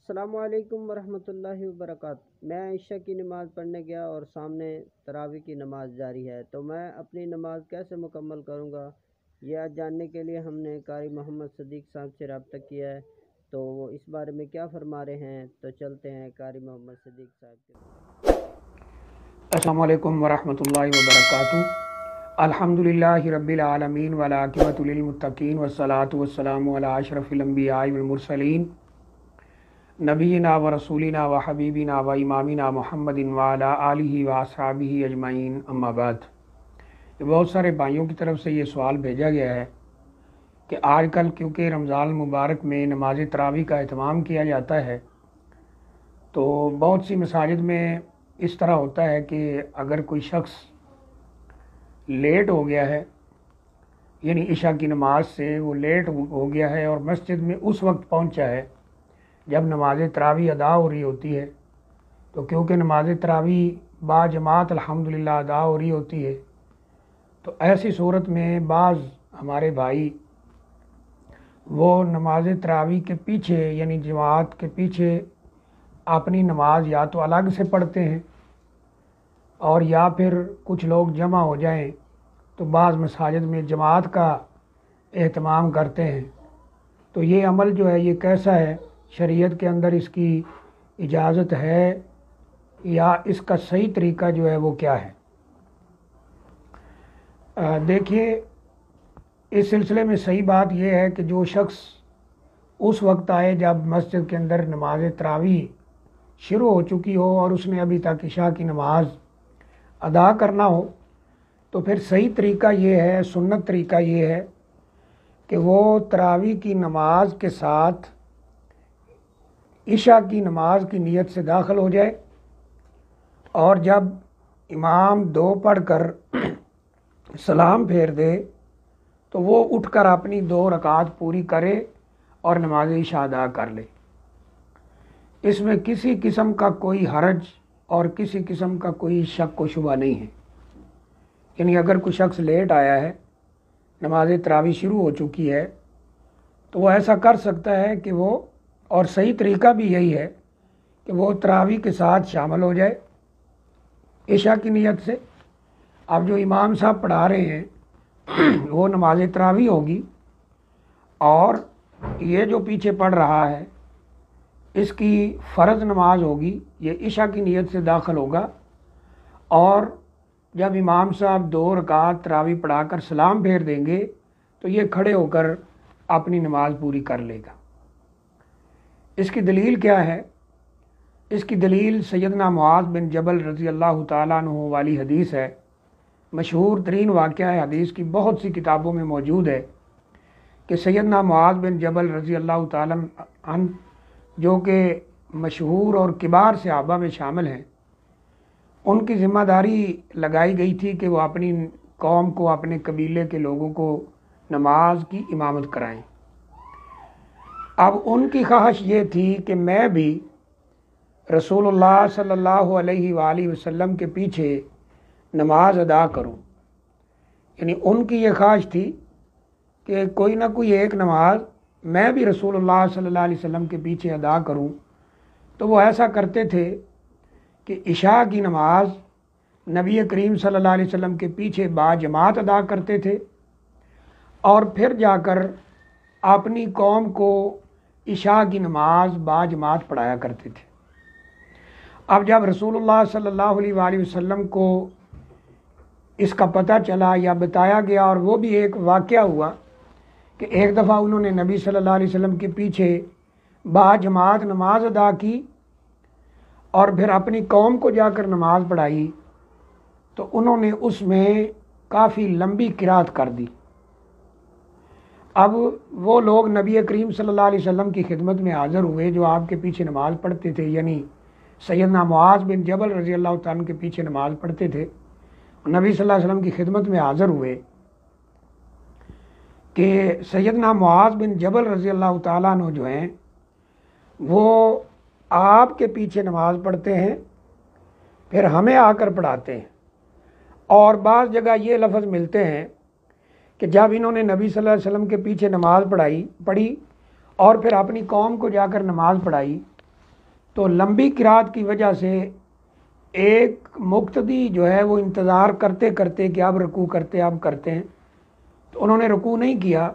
السلام علیکم ورحمۃ اللہ وبرکاتہ۔ میں عشاء کی نماز پڑھنے گیا اور سامنے تراویح کی نماز جاری ہے، تو میں اپنی نماز کیسے مکمل کروں گا، یہ آج جاننے کے لیے ہم نے قاری محمد صدیق صاحب سے رابطہ کیا ہے۔ تو وہ اس بارے میں کیا فرما رہے ہیں، تو چلتے ہیں قاری محمد صدیق صاحب کے۔ السلام علیکم ورحمۃ اللہ وبرکاتہ۔ الحمدللہ رب العالمین والعاقبۃ للمتقین والصلاۃ والسلام علی اشرف الانبیاء والمرسلین نبینا و رسولنا و حبیبنا و امامنا محمد وعلی آلہ و اصحابہ اجمعین، اما بعد۔ بہت سارے بھائیوں کی طرف سے یہ سوال بھیجا گیا ہے کہ آج کل کیونکہ رمضان المبارک میں نماز تراویح کا اہتمام کیا جاتا ہے، تو بہت سی مساجد میں اس طرح ہوتا ہے کہ اگر کوئی شخص لیٹ ہو گیا ہے، یعنی عشاء کی نماز سے وہ لیٹ ہو گیا ہے اور مسجد میں اس وقت پہنچا ہے جب نماز تراویح ادا ہو رہی ہوتی ہے، تو کیونکہ نماز تراویح با جماعت الحمدللہ ادا ہو رہی ہوتی ہے، تو ایسی صورت میں بعض ہمارے بھائی وہ نماز تراویح کے پیچھے یعنی جماعت کے پیچھے اپنی نماز یا تو الگ سے پڑھتے ہیں، اور یا پھر کچھ لوگ جمع ہو جائیں تو بعض مساجد میں جماعت کا اہتمام کرتے ہیں۔ تو یہ عمل جو ہے یہ کیسا ہے، شریعت کے اندر اس کی اجازت ہے یا اس کا صحیح طریقہ جو ہے وہ کیا ہے؟ دیکھیے، اس سلسلے میں صحیح بات یہ ہے کہ جو شخص اس وقت آئے جب مسجد کے اندر نماز تراویح شروع ہو چکی ہو اور اس نے ابھی تک عشاء کی نماز ادا کرنا ہو، تو پھر صحیح طریقہ یہ ہے، سنت طریقہ یہ ہے کہ وہ تراویح کی نماز کے ساتھ عشاء کی نماز کی نیت سے داخل ہو جائے، اور جب امام دو پڑھ کر سلام پھیر دے تو وہ اٹھ کر اپنی 2 رکعات پوری کرے اور نماز عشاء ادا کر لے۔ اس میں کسی قسم کا کوئی حرج اور کسی قسم کا کوئی شک و شبہ نہیں ہے۔ یعنی اگر کوئی شخص لیٹ آیا ہے، نماز تراویح شروع ہو چکی ہے، تو وہ ایسا کر سکتا ہے کہ وہ، اور صحیح طریقہ بھی یہی ہے کہ وہ تراویح کے ساتھ شامل ہو جائے عشاء کی نیت سے۔ اب جو امام صاحب پڑھا رہے ہیں وہ نماز تراویح ہوگی، اور یہ جو پیچھے پڑھ رہا ہے اس کی فرض نماز ہوگی، یہ عشاء کی نیت سے داخل ہوگا، اور جب امام صاحب 2 رکعات تراویح پڑھا کر سلام پھیر دیں گے تو یہ کھڑے ہو کر اپنی نماز پوری کر لے گا۔ اس کی دلیل کیا ہے؟ اس کی دلیل سیدنا معاذ بن جبل رضی اللہ تعالیٰ عنہ والی حدیث ہے، مشہور ترین واقعہ ہے، حدیث کی بہت سی کتابوں میں موجود ہے کہ سیدنا معاذ بن جبل رضی اللہ تعالیٰ عنہ، جو کہ مشہور اور کبار صحابہ میں شامل ہیں، ان کی ذمہ داری لگائی گئی تھی کہ وہ اپنی قوم کو، اپنے قبیلے کے لوگوں کو نماز کی امامت کرائیں۔ اب ان کی خواہش یہ تھی کہ میں بھی رسول اللہ صلی اللہ علیہ وآلہ وسلم کے پیچھے نماز ادا کروں۔ یعنی ان کی یہ خواہش تھی کہ کوئی نہ کوئی ایک نماز میں بھی رسول اللہ صلی اللہ علیہ وسلم کے پیچھے ادا کروں۔ تو وہ ایسا کرتے تھے کہ عشاء کی نماز نبی کریم صلی اللہ علیہ وسلم کے پیچھے با جماعت ادا کرتے تھے، اور پھر جا کر اپنی قوم کو عشاء کی نماز با جماعت پڑھایا کرتے تھے۔ اب جب رسول اللہ صلی اللہ علیہ وآلہ وسلم کو اس کا پتہ چلا یا بتایا گیا، اور وہ بھی ایک واقعہ ہوا کہ ایک دفعہ انہوں نے نبی صلی اللہ علیہ وسلم کے پیچھے با جماعت نماز ادا کی اور پھر اپنی قوم کو جا کر نماز پڑھائی، تو انہوں نے اس میں کافی لمبی قرات کر دی۔ اب وہ لوگ نبی کریم صلی اللہ علیہ وسلم کی خدمت میں حاضر ہوئے جو آپ کے پیچھے نماز پڑھتے تھے، یعنی سیدنا معاذ بن جبل رضی اللہ تعالیٰ کے پیچھے نماز پڑھتے تھے، نبی صلی اللہ علیہ وسلم کی خدمت میں حاضر ہوئے کہ سیدنا معاذ بن جبل رضی اللہ تعالیٰ عنہ جو ہیں وہ آپ کے پیچھے نماز پڑھتے ہیں، پھر ہمیں آ کر پڑھاتے ہیں۔ اور بعض جگہ یہ لفظ ملتے ہیں کہ جب انہوں نے نبی صلی اللہ علیہ وسلم کے پیچھے نماز پڑھی اور پھر اپنی قوم کو جا کر نماز پڑھائی، تو لمبی قرات کی وجہ سے ایک مقتدی جو ہے وہ انتظار کرتے کرتے کہ اب رکوع کرتے ہیں، تو انہوں نے رکوع نہیں کیا،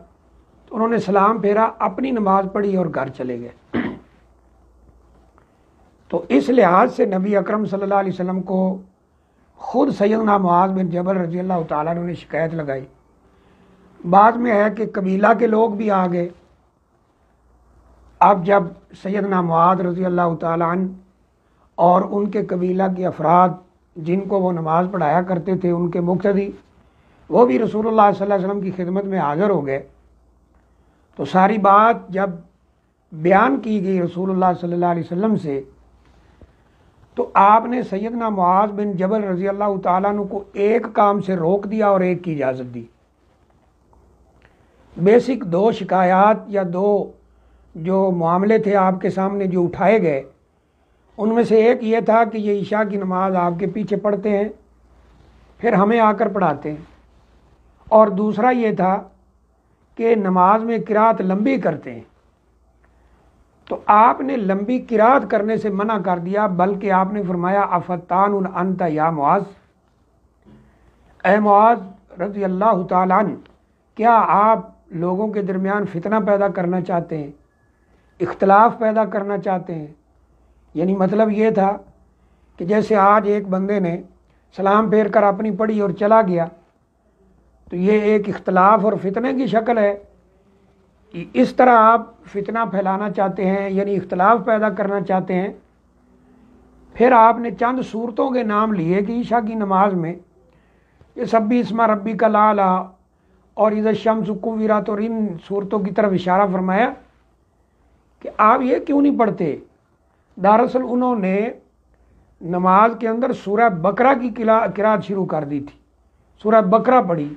تو انہوں نے سلام پھیرا، اپنی نماز پڑھی اور گھر چلے گئے۔ تو اس لحاظ سے نبی اکرم صلی اللہ علیہ وسلم کو خود سیدنا معاذ بن جبل رضی اللہ تعالیٰ عنہ نے شکایت لگائی۔ بعد میں ہے کہ قبیلہ کے لوگ بھی آ گئے۔ اب جب سیدنا معاذ رضی اللہ تعالیٰ عنہ اور ان کے قبیلہ کے افراد جن کو وہ نماز پڑھایا کرتے تھے، ان کے مقتدی، وہ بھی رسول اللہ صلی اللہ علیہ وسلم کی خدمت میں حاضر ہو گئے، تو ساری بات جب بیان کی گئی رسول اللہ صلی اللہ علیہ وسلم سے، تو آپ نے سیدنا معاذ بن جبل رضی اللہ تعالیٰ عنہ کو ایک کام سے روک دیا اور ایک کی اجازت دی۔ بیسک دو شکایات یا دو جو معاملے تھے آپ کے سامنے جو اٹھائے گئے، ان میں سے ایک یہ تھا کہ یہ عشاء کی نماز آپ کے پیچھے پڑھتے ہیں، پھر ہمیں آ کر پڑھاتے ہیں، اور دوسرا یہ تھا کہ نماز میں قرات لمبی کرتے ہیں۔ تو آپ نے لمبی قرات کرنے سے منع کر دیا، بلکہ آپ نے فرمایا افتان انت یا معاذ، اے معاذ رضی اللہ تعالیٰ عنہ، کیا آپ لوگوں کے درمیان فتنہ پیدا کرنا چاہتے ہیں، اختلاف پیدا کرنا چاہتے ہیں؟ یعنی مطلب یہ تھا کہ جیسے آج ایک بندے نے سلام پھیر کر اپنی پڑھی اور چلا گیا، تو یہ ایک اختلاف اور فتنے کی شکل ہے۔ اس طرح آپ فتنہ پھیلانا چاہتے ہیں، یعنی اختلاف پیدا کرنا چاہتے ہیں۔ پھر آپ نے چند صورتوں کے نام لیے کہ عشاء کی نماز میں یہ سبح اسم ربک الاعلی اور اذا الشمس کورت، اور ان صورتوں کی طرف اشارہ فرمایا کہ آپ یہ کیوں نہیں پڑھتے۔ دراصل انہوں نے نماز کے اندر سورہ بقرہ کی قرات شروع کر دی تھی، سورہ بقرہ پڑھی،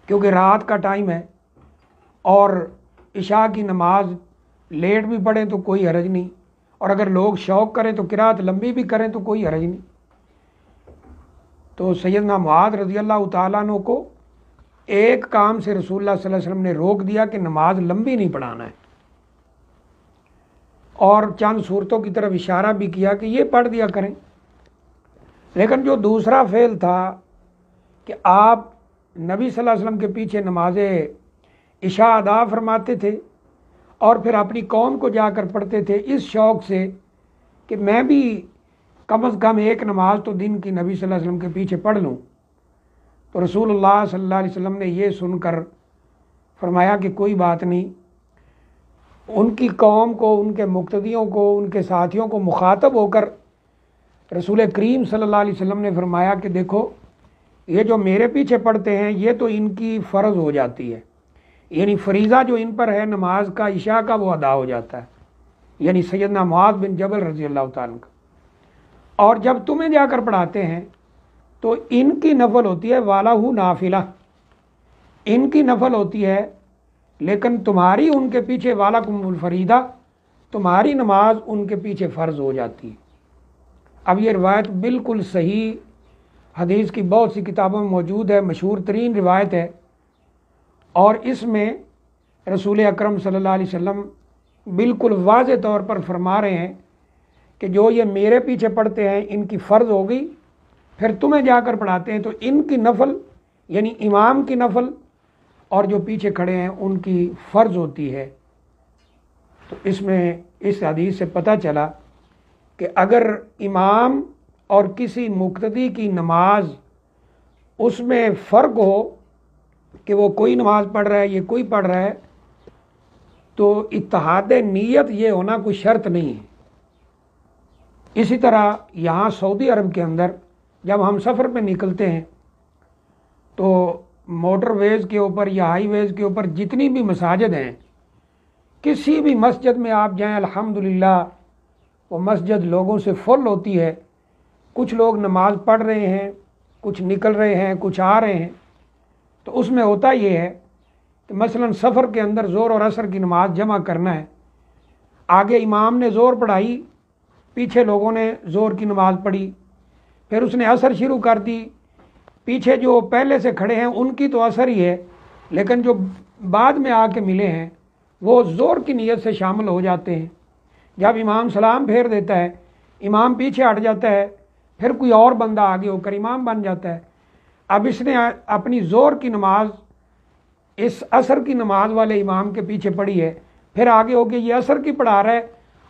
کیونکہ رات کا ٹائم ہے، اور عشاء کی نماز لیٹ بھی پڑھیں تو کوئی حرج نہیں، اور اگر لوگ شوق کریں تو قرات لمبی بھی کریں تو کوئی حرج نہیں۔ تو سیدنا معاذ رضی اللہ تعالیٰ عنہ کو ایک کام سے رسول اللہ صلی اللہ علیہ وسلم نے روک دیا کہ نماز لمبی نہیں پڑھانا ہے، اور چند صورتوں کی طرف اشارہ بھی کیا کہ یہ پڑھ دیا کریں۔ لیکن جو دوسرا فعل تھا کہ آپ نبی صلی اللہ علیہ وسلم کے پیچھے نماز عشاء ادا فرماتے تھے اور پھر اپنی قوم کو جا کر پڑھتے تھے، اس شوق سے کہ میں بھی کم از کم ایک نماز تو دن کی نبی صلی اللہ علیہ وسلم کے پیچھے پڑھ لوں، تو رسول اللہ صلی اللہ علیہ وسلم نے یہ سن کر فرمایا کہ کوئی بات نہیں۔ ان کی قوم کو، ان کے مقتدیوں کو، ان کے ساتھیوں کو مخاطب ہو کر رسول کریم صلی اللہ علیہ وسلم نے فرمایا کہ دیکھو، یہ جو میرے پیچھے پڑھتے ہیں یہ تو ان کی فرض ہو جاتی ہے، یعنی فریضہ جو ان پر ہے نماز کا عشاء کا وہ ادا ہو جاتا ہے، یعنی سیدنا معاذ بن جبل رضی اللہ تعالیٰ کا، اور جب تمہیں جا کر پڑھاتے ہیں تو ان کی نفل ہوتی ہے والہ نافلہ، ان کی نفل ہوتی ہے، لیکن تمہاری ان کے پیچھے والکم الفریدہ، تمہاری نماز ان کے پیچھے فرض ہو جاتی ہے۔ اب یہ روایت بالکل صحیح حدیث کی بہت سی کتابوں میں موجود ہے، مشہور ترین روایت ہے، اور اس میں رسول اکرم صلی اللہ علیہ وسلم بالکل واضح طور پر فرما رہے ہیں کہ جو یہ میرے پیچھے پڑھتے ہیں ان کی فرض ہو گئی، پھر تمہیں جا کر پڑھاتے ہیں تو ان کی نفل یعنی امام کی نفل اور جو پیچھے کھڑے ہیں ان کی فرض ہوتی ہے۔ تو اس میں اس حدیث سے پتہ چلا کہ اگر امام اور کسی مقتدی کی نماز اس میں فرق ہو کہ وہ کوئی نماز پڑھ رہا ہے یہ کوئی پڑھ رہا ہے، تو اتحاد نیت یہ ہونا کوئی شرط نہیں ہے۔ اسی طرح یہاں سعودی عرب کے اندر جب ہم سفر پہ نکلتے ہیں تو موٹر ویز کے اوپر یا ہائی ویز کے اوپر جتنی بھی مساجد ہیں، کسی بھی مسجد میں آپ جائیں الحمدللہ وہ مسجد لوگوں سے فل ہوتی ہے، کچھ لوگ نماز پڑھ رہے ہیں، کچھ نکل رہے ہیں، کچھ آ رہے ہیں۔ تو اس میں ہوتا یہ ہے کہ مثلا سفر کے اندر ظہر اور عصر کی نماز جمع کرنا ہے، آگے امام نے ظہر پڑھائی، پیچھے لوگوں نے ظہر کی نماز پڑھی، پھر اس نے عصر شروع کر دی، پیچھے جو پہلے سے کھڑے ہیں ان کی تو عصر ہی ہے، لیکن جو بعد میں آ کے ملے ہیں وہ ظہر کی نیت سے شامل ہو جاتے ہیں، جب امام سلام پھیر دیتا ہے، امام پیچھے ہٹ جاتا ہے، پھر کوئی اور بندہ آگے ہو کر امام بن جاتا ہے۔ اب اس نے اپنی ظہر کی نماز اس عصر کی نماز والے امام کے پیچھے پڑھی ہے، پھر آگے ہو کے یہ عصر کی پڑھا رہا ہے،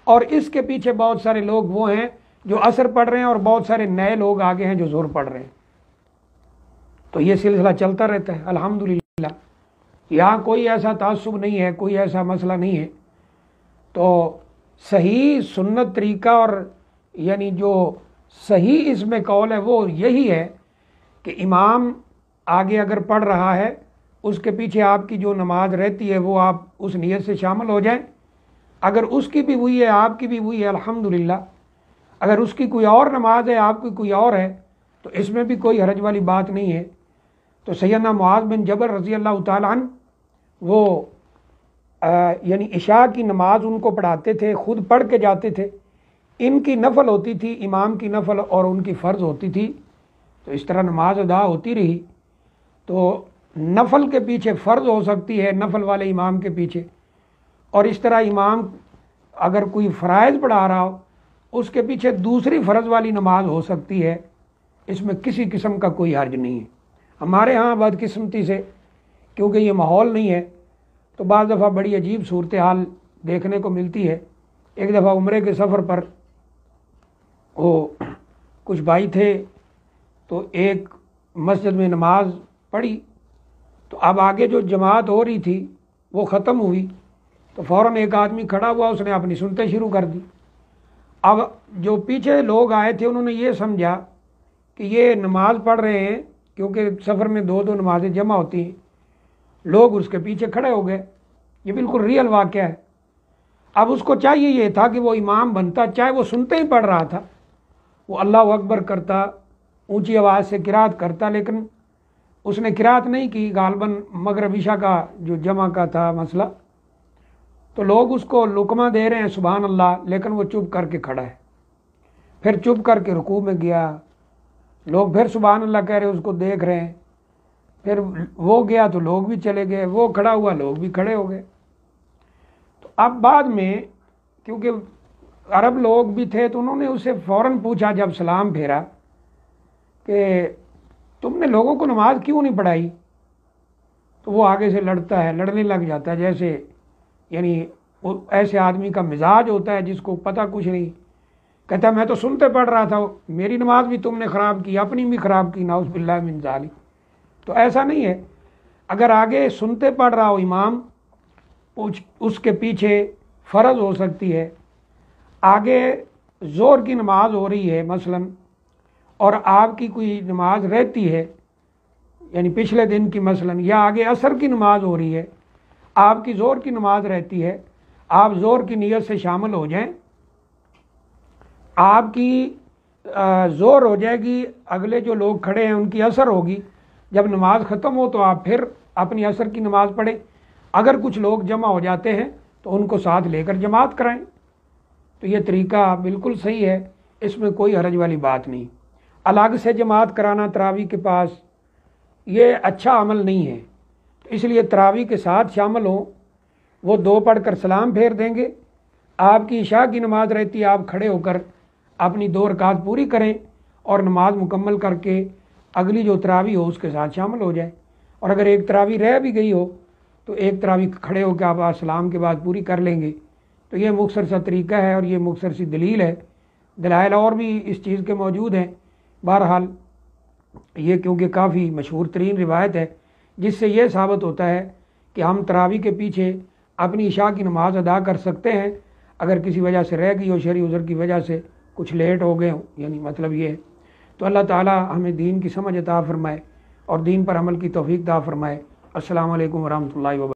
اور اس کے پیچھے بہت سارے لوگ وہ ہیں جو عصر پڑھ رہے ہیں، اور بہت سارے نئے لوگ آگے ہیں جو ظہر پڑھ رہے ہیں۔ تو یہ سلسلہ چلتا رہتا ہے الحمدللہ۔ یہاں کوئی ایسا تعصب نہیں ہے، کوئی ایسا مسئلہ نہیں ہے۔ تو صحیح سنت طریقہ اور یعنی جو صحیح اس میں قول ہے وہ یہی ہے کہ امام آگے اگر پڑھ رہا ہے، اس کے پیچھے آپ کی جو نماز رہتی ہے وہ آپ اس نیت سے شامل ہو جائیں۔ اگر اس کی بھی ہوئی ہے، آپ کی بھی ہوئی ہے، الحمدللہ۔ اگر اس کی کوئی اور نماز ہے، آپ کی کوئی اور ہے، تو اس میں بھی کوئی حرج والی بات نہیں ہے۔ تو سیدنا معاذ بن جبل رضی اللہ تعالیٰ عنہ وہ یعنی عشاء کی نماز ان کو پڑھاتے تھے، خود پڑھ کے جاتے تھے۔ ان کی نفل ہوتی تھی، امام کی نفل، اور ان کی فرض ہوتی تھی۔ تو اس طرح نماز ادا ہوتی رہی۔ تو نفل کے پیچھے فرض ہو سکتی ہے، نفل والے امام کے پیچھے، اور اس طرح امام اگر کوئی فرائض پڑھا رہا ہو، اس کے پیچھے دوسری فرض والی نماز ہو سکتی ہے۔ اس میں کسی قسم کا کوئی حرج نہیں ہے۔ ہمارے ہاں بدقسمتی سے کیونکہ یہ ماحول نہیں ہے، تو بعض دفعہ بڑی عجیب صورتحال دیکھنے کو ملتی ہے۔ ایک دفعہ عمرے کے سفر پر وہ کچھ بھائی تھے، تو ایک مسجد میں نماز پڑھی، تو اب آگے جو جماعت ہو رہی تھی وہ ختم ہوئی، تو فوراً ایک آدمی کھڑا ہوا، اس نے اپنی سنتیں شروع کر دی۔ اب جو پیچھے لوگ آئے تھے انہوں نے یہ سمجھا کہ یہ نماز پڑھ رہے ہیں، کیونکہ سفر میں دو دو نمازیں جمع ہوتی ہیں، لوگ اس کے پیچھے کھڑے ہو گئے۔ یہ بالکل ریئل واقعہ ہے۔ اب اس کو چاہیے یہ تھا کہ وہ امام بنتا، چاہے وہ سنتے ہی پڑھ رہا تھا، وہ اللہ اکبر کرتا، اونچی آواز سے قرات کرتا، لیکن اس نے قرات نہیں کی، غالباً مغرب عشاء کا جو جمع کا تھا مسئلہ، تو لوگ اس کو لقمہ دے رہے ہیں سبحان اللہ، لیکن وہ چپ کر کے کھڑا ہے۔ پھر چپ کر کے رکوع میں گیا، لوگ پھر سبحان اللہ کہہ رہے، اس کو دیکھ رہے ہیں۔ پھر وہ گیا تو لوگ بھی چلے گئے، وہ کھڑا ہوا، لوگ بھی کھڑے ہو گئے۔ تو اب بعد میں کیونکہ عرب لوگ بھی تھے، تو انہوں نے اسے فوراً پوچھا جب سلام پھیرا کہ تم نے لوگوں کو نماز کیوں نہیں پڑھائی؟ تو وہ آگے سے لڑتا ہے، لڑنے لگ جاتا ہے، جیسے یعنی ایسے آدمی کا مزاج ہوتا ہے جس کو پتہ کچھ نہیں۔ کہتا ہے میں تو سنتے پڑھ رہا تھا، میری نماز بھی تم نے خراب کی، اپنی بھی خراب کی، نعوذ باللہ من ذالک۔ تو ایسا نہیں ہے، اگر آگے سنتے پڑھ رہا ہو امام، اس کے پیچھے فرض ہو سکتی ہے، آگے ظہر کی نماز ہو رہی ہے مثلا، اور آپ کی کوئی نماز رہتی ہے یعنی پچھلے دن کی مثلا، یا آگے عصر کی نماز ہو رہی ہے، آپ کی ظہر کی نماز رہتی ہے، آپ ظہر کی نیت سے شامل ہو جائیں، آپ کی ظہر ہو جائے گی، اگلے جو لوگ کھڑے ہیں ان کی عصر ہوگی، جب نماز ختم ہو تو آپ پھر اپنی عصر کی نماز پڑھیں۔ اگر کچھ لوگ جمع ہو جاتے ہیں تو ان کو ساتھ لے کر جماعت کرائیں۔ تو یہ طریقہ بالکل صحیح ہے، اس میں کوئی حرج والی بات نہیں۔ الگ سے جماعت کرانا تراویح کے پاس یہ اچھا عمل نہیں ہے، اس لیے تراویح کے ساتھ شامل ہوں، وہ دو پڑھ کر سلام پھیر دیں گے، آپ کی عشاء کی نماز رہتی ہے، آپ کھڑے ہو کر اپنی 2 رکعت پوری کریں اور نماز مکمل کر کے اگلی جو تراویح ہو اس کے ساتھ شامل ہو جائیں۔ اور اگر ایک تراویح رہ بھی گئی ہو تو ایک تراویح کھڑے ہو کے آپ سلام کے بعد پوری کر لیں گے۔ تو یہ مختصر سا طریقہ ہے اور یہ مختصر سی دلیل ہے۔ دلائل اور بھی اس چیز کے موجود ہیں، بہرحال یہ کیونکہ کافی مشہور ترین روایت ہے، جس سے یہ ثابت ہوتا ہے کہ ہم تراویح کے پیچھے اپنی عشاء کی نماز ادا کر سکتے ہیں، اگر کسی وجہ سے رہ گئی ہو، شرعی عذر کی وجہ سے کچھ لیٹ ہو گئے ہوں، یعنی مطلب یہ ہے۔ تو اللہ تعالی ہمیں دین کی سمجھ عطا فرمائے اور دین پر عمل کی توفیق عطا فرمائے۔ السلام علیکم ورحمۃ اللہ وبرکاتہ۔